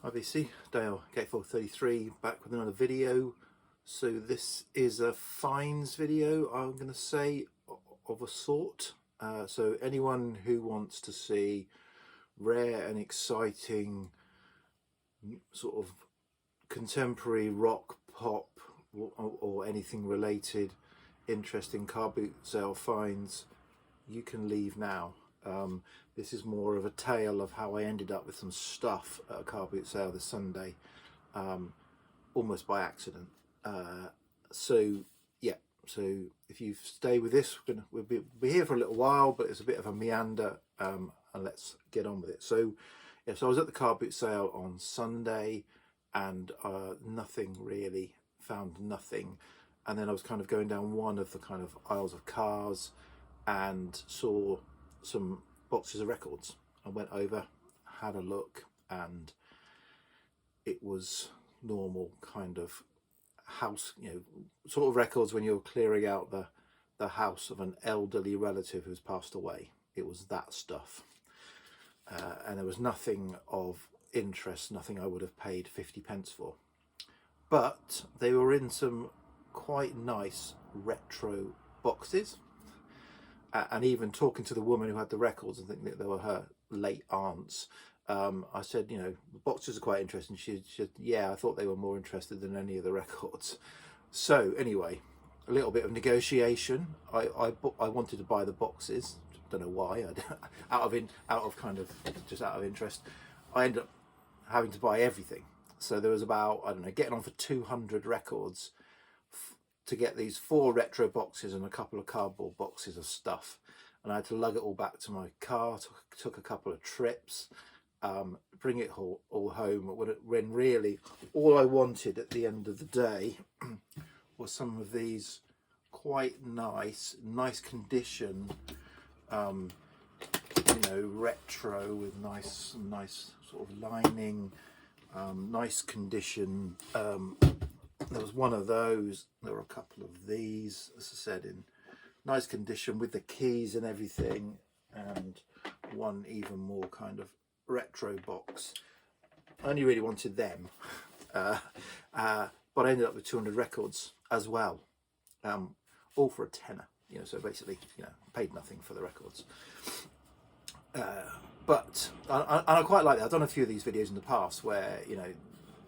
Hi VC, Dale, Gate433, back with another video. So this is a finds video, I'm going to say, of a sort. So anyone who wants to see rare and exciting sort of contemporary rock, pop, or anything related, interesting car boot sale finds, you can leave now. This is more of a tale of how I ended up with some stuff at a car boot sale this Sunday, almost by accident. So if you stay with this, we'll be here for a little while, but it's a bit of a meander, and let's get on with it. So yeah, so I was at the car boot sale on Sunday, and nothing really, found nothing. And then I was kind of going down one of the kind of aisles of cars and saw some boxes of records. I went over, had a look, and it was normal kind of house, sort of records when you're clearing out the house of an elderly relative who's passed away. It was that stuff, and there was nothing of interest, nothing I would have paid 50p for, but they were in some quite nice retro boxes. And even talking to the woman who had the records, and thinking that they were her late aunts, I said, the boxes are quite interesting. She said, yeah, I thought they were more interested than any of the records. So anyway, a little bit of negotiation. I wanted to buy the boxes. Don't know why. out of interest, I ended up having to buy everything. So there was about, I don't know, getting on for 200 records to get these 4 retro boxes and a couple of cardboard boxes of stuff. And I had to lug it all back to my car, took a couple of trips, bring it all home, when really all I wanted at the end of the day was some of these quite nice condition, retro with nice sort of lining, nice condition. There was one of those, there were a couple of these, as I said, in nice condition with the keys and everything, and one even more kind of retro box. I only really wanted them, but I ended up with 200 records as well, all for a tenner, so basically, paid nothing for the records. But I quite like that. I've done a few of these videos in the past where,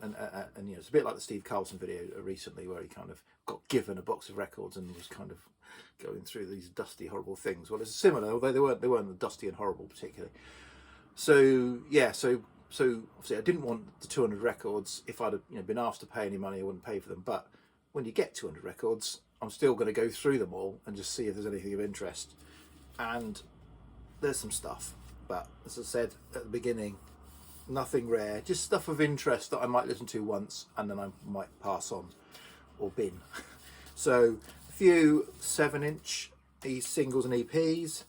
and it's a bit like the Steve Carlson video recently, where he kind of got given a box of records and was kind of going through these dusty, horrible things. Well, it's similar, although they weren't dusty and horrible particularly. So yeah, so obviously I didn't want the 200 records. If I'd have been asked to pay any money, I wouldn't pay for them. But when you get 200 records, I'm still going to go through them all and just see if there's anything of interest. And there's some stuff, but as I said at the beginning, nothing rare, just stuff of interest that I might listen to once and then I might pass on or bin. So a few 7-inch singles and EPs.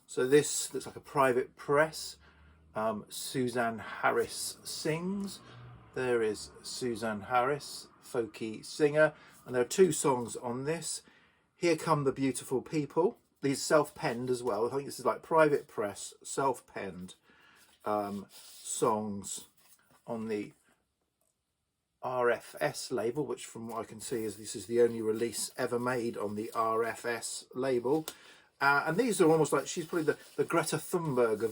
So this looks like a private press. Suzanne Harris sings. There is Suzanne Harris, folky singer, and there are 2 songs on this. Here Come the Beautiful People. These self-penned as well. I think this is like private press, self-penned songs on the RFS label, which from what I can see this is the only release ever made on the RFS label. And these are almost like she's probably the Greta Thunberg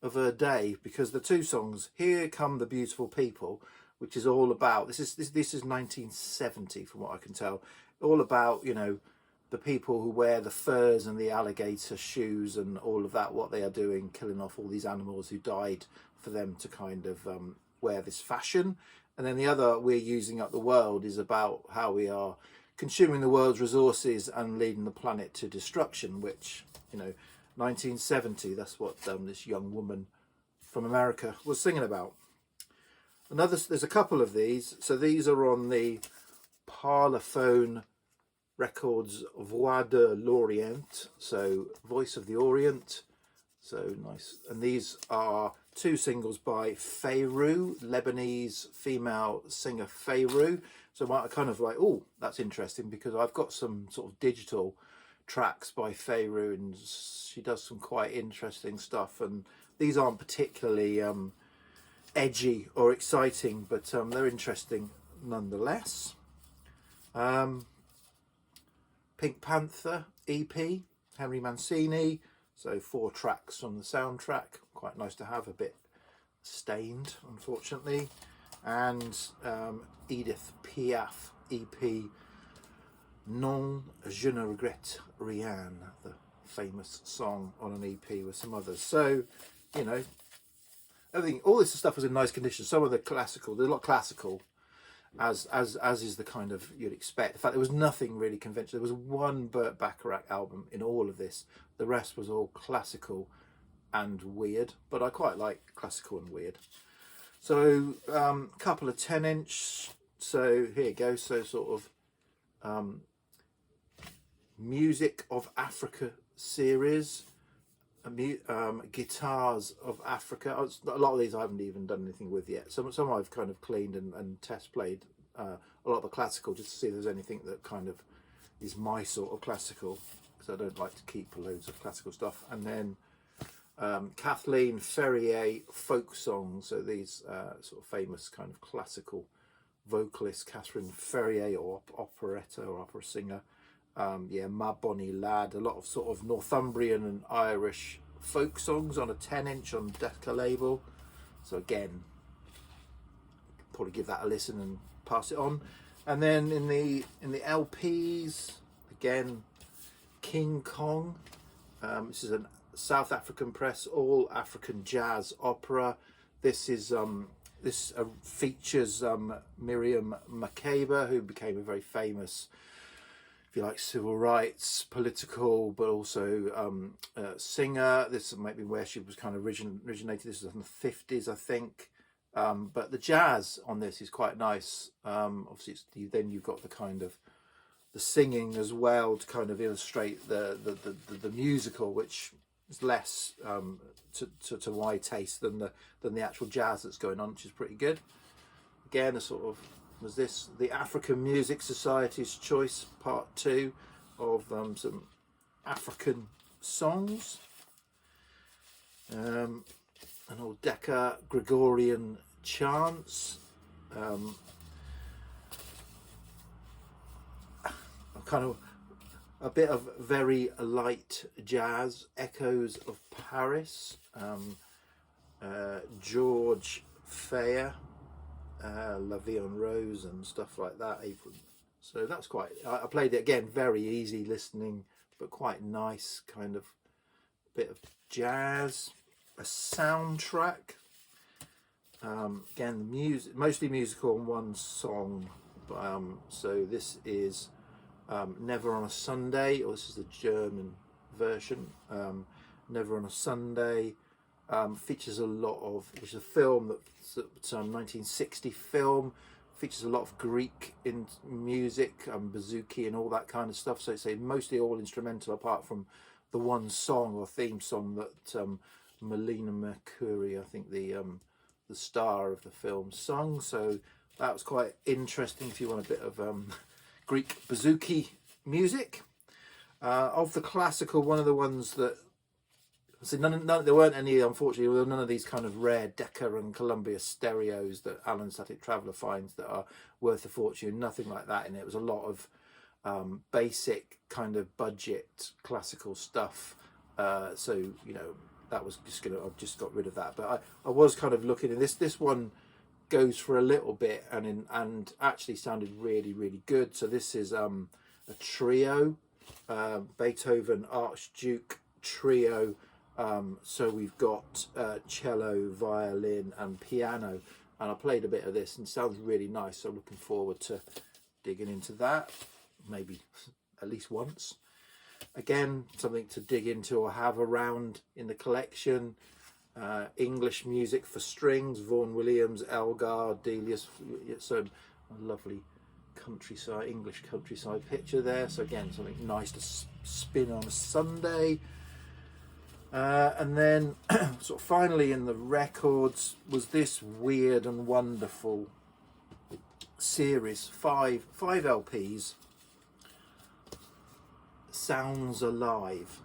of her day, because the 2 songs, Here Come the Beautiful People, which is all about, this is 1970 from what I can tell, all about, the people who wear the furs and the alligator shoes and all of that, what they are doing, killing off all these animals who died for them to kind of wear this fashion. And then the other, We're Using Up the World, is about how we are consuming the world's resources and leading the planet to destruction, which, 1970, that's what this young woman from America was singing about. There's a couple of these. So these are on the Parlophone Records Voix de l'Orient, so Voice of the Orient, so nice. And these are 2 singles by Pharaoh, Lebanese female singer Pharaoh. So I kind of like, oh, that's interesting, because I've got some sort of digital tracks by Pharaoh, and she does some quite interesting stuff. And these aren't particularly edgy or exciting, but they're interesting nonetheless. Pink Panther EP, Henry Mancini, so 4 tracks from the soundtrack, quite nice to have, a bit stained unfortunately. And Edith Piaf EP, Non Je ne regrette rien, the famous song on an EP with some others. So, you know, I think all this stuff was in nice condition. Some of the classical, there's a lot of classical, as is the kind of you'd expect. In fact, there was nothing really conventional. There was one Burt Bacharach album in all of this. The rest was all classical and weird, but I quite like classical and weird. So couple of 10-inch. So here you go. So sort of Music of Africa series, Guitars of Africa. A lot of these I haven't even done anything with yet. Some I've kind of cleaned and test played. A lot of the classical, just to see if there's anything that kind of is my sort of classical, because I don't like to keep loads of classical stuff. And then Kathleen Ferrier folk songs. So these sort of famous kind of classical vocalist Catherine Ferrier, or operetta or opera singer. Yeah, Ma Bonnie Lad, a lot of sort of Northumbrian and Irish folk songs on a 10-inch on Decca label. So again, probably give that a listen and pass it on. And then in the LPs, again, King Kong. This is a South African press, all African jazz opera. This is this features Miriam Makeba, who became a very famous, if you like, civil rights, political, but also singer. This might be where she was kind of originated. This is in the 50s, I think. But the jazz on this is quite nice. Obviously, then you've got the kind of the singing as well to kind of illustrate the musical, which is less to my taste than the actual jazz that's going on, which is pretty good. Again, a sort of was this the African Music Society's Choice Part 2 of some African songs. An old Decca Gregorian chants. Kind of a bit of very light jazz, Echoes of Paris, George Fayer, La Vie en Rose and stuff like that. So that's quite, I played it again, very easy listening, but quite nice, kind of bit of jazz. A soundtrack, again, music, mostly musical and one song. So this is Never on a Sunday, or this is the German version. Never on a Sunday features a lot of, which is a film that's 1960 film, features a lot of Greek in music, bouzouki and all that kind of stuff. So it's mostly all instrumental, apart from the one song or theme song that Melina Mercouri, I think the star of the film, sung. So that was quite interesting if you want a bit of Greek bouzouki music. Of the classical, one of the ones that, so there weren't any, unfortunately, there were none of these kind of rare Decca and Columbia stereos that Alan Static Traveller finds that are worth a fortune. Nothing like that in it. It was a lot of basic kind of budget classical stuff. So, you know, that was just I've just got rid of that. But I was kind of looking at this one goes for a little bit and actually sounded really, really good. So this is a trio, Beethoven Archduke trio. So we've got cello, violin and piano, and I played a bit of this and it sounds really nice. So I'm looking forward to digging into that, maybe at least once. Again, something to dig into or have around in the collection. English music for strings, Vaughan Williams, Elgar, Delius. So a lovely countryside, English countryside picture there. So again, something nice to spin on a Sunday. And then sort of finally in the records was this weird and wonderful series, five LPs, Sounds Alive,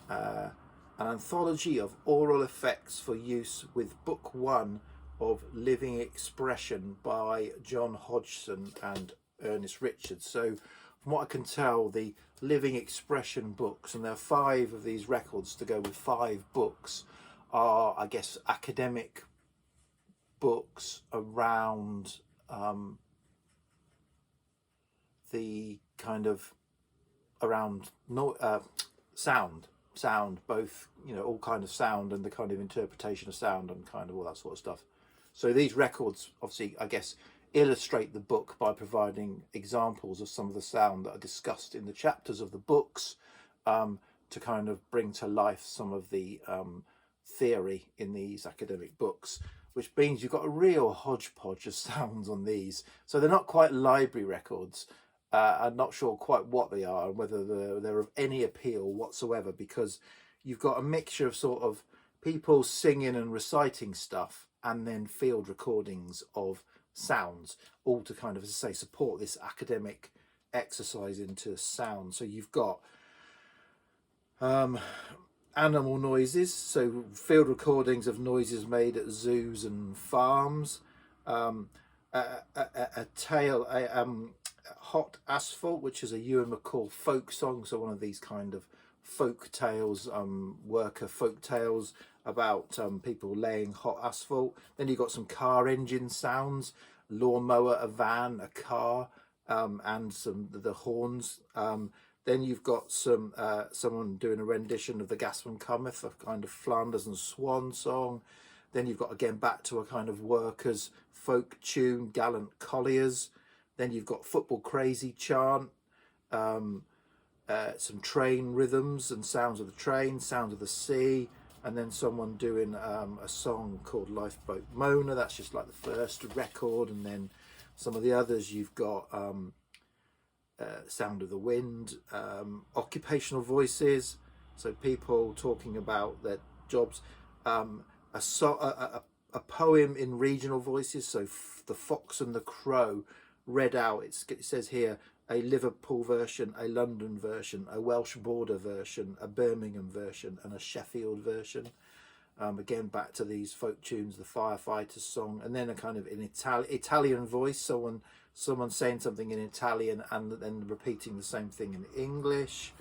an anthology of oral effects for use with book 1 of Living Expression by John Hodgson and Ernest Richards. So from what I can tell, the Living Expression books, and there are 5 of these records to go with 5 books, are, I guess, academic books around the kind of around sound, both, you know, all kind of sound and the kind of interpretation of sound and kind of all that sort of stuff. So these records obviously, I guess, illustrate the book by providing examples of some of the sound that are discussed in the chapters of the books, to kind of bring to life some of the theory in these academic books, which means you've got a real hodgepodge of sounds on these. So they're not quite library records. I'm not sure quite what they are and whether they're of any appeal whatsoever, because you've got a mixture of sort of people singing and reciting stuff and then field recordings of sounds, all to kind of, as I say, support this academic exercise into sound. So you've got animal noises, so field recordings of noises made at zoos and farms, Hot Asphalt, which is a Ewan McCall folk song, so one of these kind of folk tales, worker folk tales about people laying hot asphalt. Then you've got some car engine sounds, lawnmower, a van, a car, and the horns. Then you've got some someone doing a rendition of the Gaspon Cometh, a kind of Flanders and Swan song. Then you've got, again, back to a kind of workers' folk tune, Gallant Colliers. Then you've got Football Crazy chant, some train rhythms and sounds of the train, sounds of the sea, and then someone doing a song called Lifeboat Mona. That's just like the first record. And then some of the others, you've got Sound of the Wind, occupational voices, so people talking about their jobs, a poem in regional voices, so The Fox and the Crow read out. It says here a Liverpool version, a London version, a Welsh Border version, a Birmingham version, and a Sheffield version. Again, back to these folk tunes, the Firefighters song, and then a kind of an Italian voice, someone saying something in Italian and then repeating the same thing in English.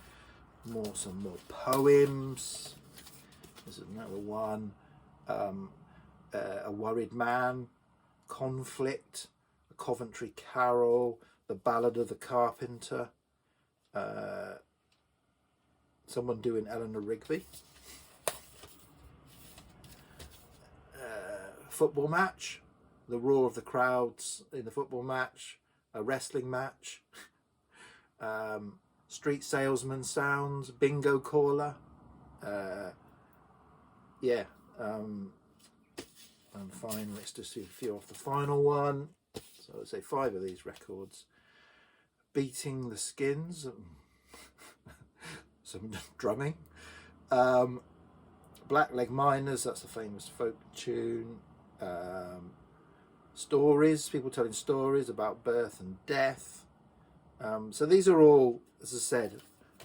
Some more poems. There's another one. A Worried Man, Conflict, a Coventry Carol, the Ballad of the Carpenter. Someone doing Eleanor Rigby. Football match, the roar of the crowds in the football match, a wrestling match, street salesman sounds, bingo caller, and fine, let's just see a few off the final one. So let's say 5 of these records. Beating the Skins, some drumming, Blackleg Miners, that's a famous folk tune. Stories, people telling stories about birth and death. So these are all, as I said,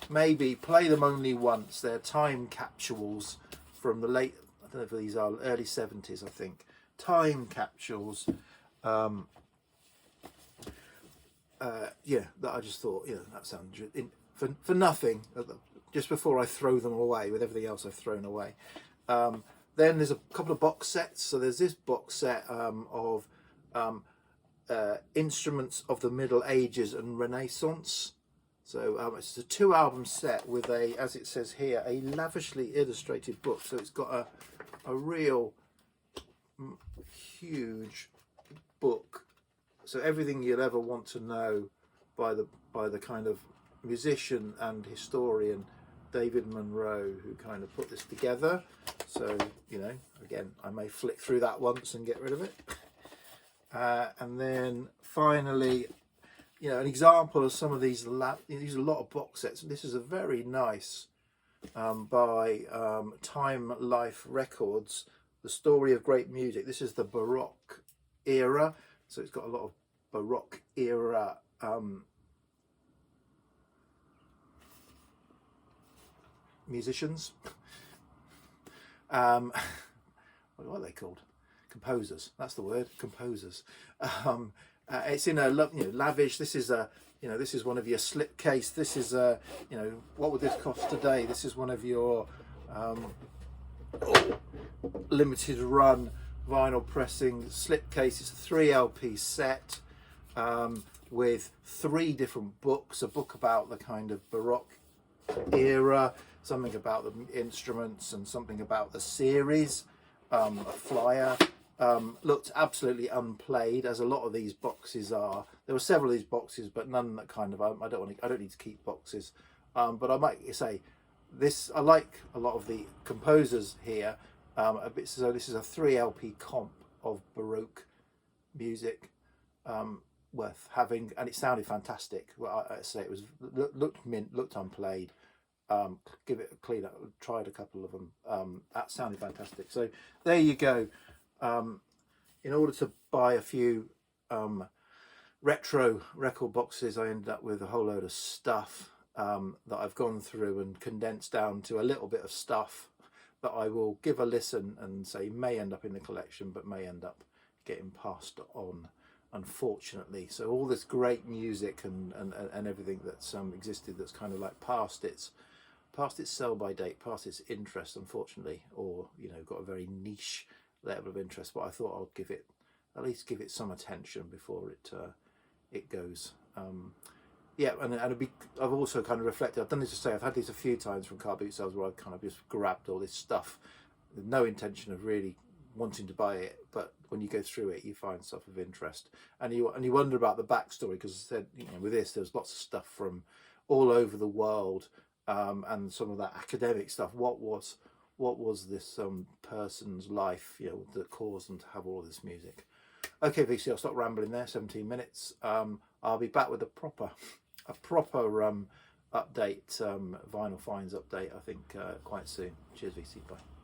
maybe play them only once. They're time capsules from the late, I don't know if these are early 70s, I think. Time capsules. That I just thought, that sounds for nothing. Just before I throw them away with everything else I've thrown away. Then there's a couple of box sets. So there's this box set of instruments of the Middle Ages and Renaissance. So it's a 2-album set with a, as it says here, a lavishly illustrated book. So it's got a real huge book. So everything you'll ever want to know by the kind of musician and historian David Munro, who kind of put this together. So, again, I may flick through that once and get rid of it. And then finally, an example of some of these, these are a lot of box sets. This is a very nice, by Time Life Records, The Story of Great Music. This is the Baroque era. So it's got a lot of Baroque era musicians. What are they called? composers. That's the word, composers. It's in a lavish. This is a this is one of your slipcase. This is a what would this cost today? This is one of your limited run vinyl pressing slipcase. It's a 3 LP set with 3 different books. A book about the kind of Baroque era, something about the instruments, and something about the series. A flyer. Looked absolutely unplayed, as a lot of these boxes are. There were several of these boxes, but none that kind of I don't need to keep boxes. But I might say this. I like a lot of the composers here. A bit so. This is a 3 LP comp of Baroque music, worth having, and it sounded fantastic. Well, I say it was looked mint, looked unplayed. Give it a clean up. Tried a couple of them. That sounded fantastic. So there you go. In order to buy a few retro record boxes, I ended up with a whole load of stuff that I've gone through and condensed down to a little bit of stuff that I will give a listen and say may end up in the collection, but may end up getting passed on, unfortunately. So all this great music and everything that's existed, that's kind of like past its sell by date, past its interest, unfortunately, or got a very niche level of interest. But I thought I'll give it, at least give it some attention before it goes. Yeah, and I've also kind of reflected. I've done this to say I've had these a few times from car boot sales where I've kind of just grabbed all this stuff with no intention of really wanting to buy it, but when you go through it, you find stuff of interest, and you wonder about the backstory, because I said with this there's lots of stuff from all over the world, and some of that academic stuff. What was this person's life, that caused them to have all of this music? Okay, VC, I'll stop rambling there. 17 minutes. I'll be back with a proper update, vinyl finds update, I think, quite soon. Cheers, VC. Bye.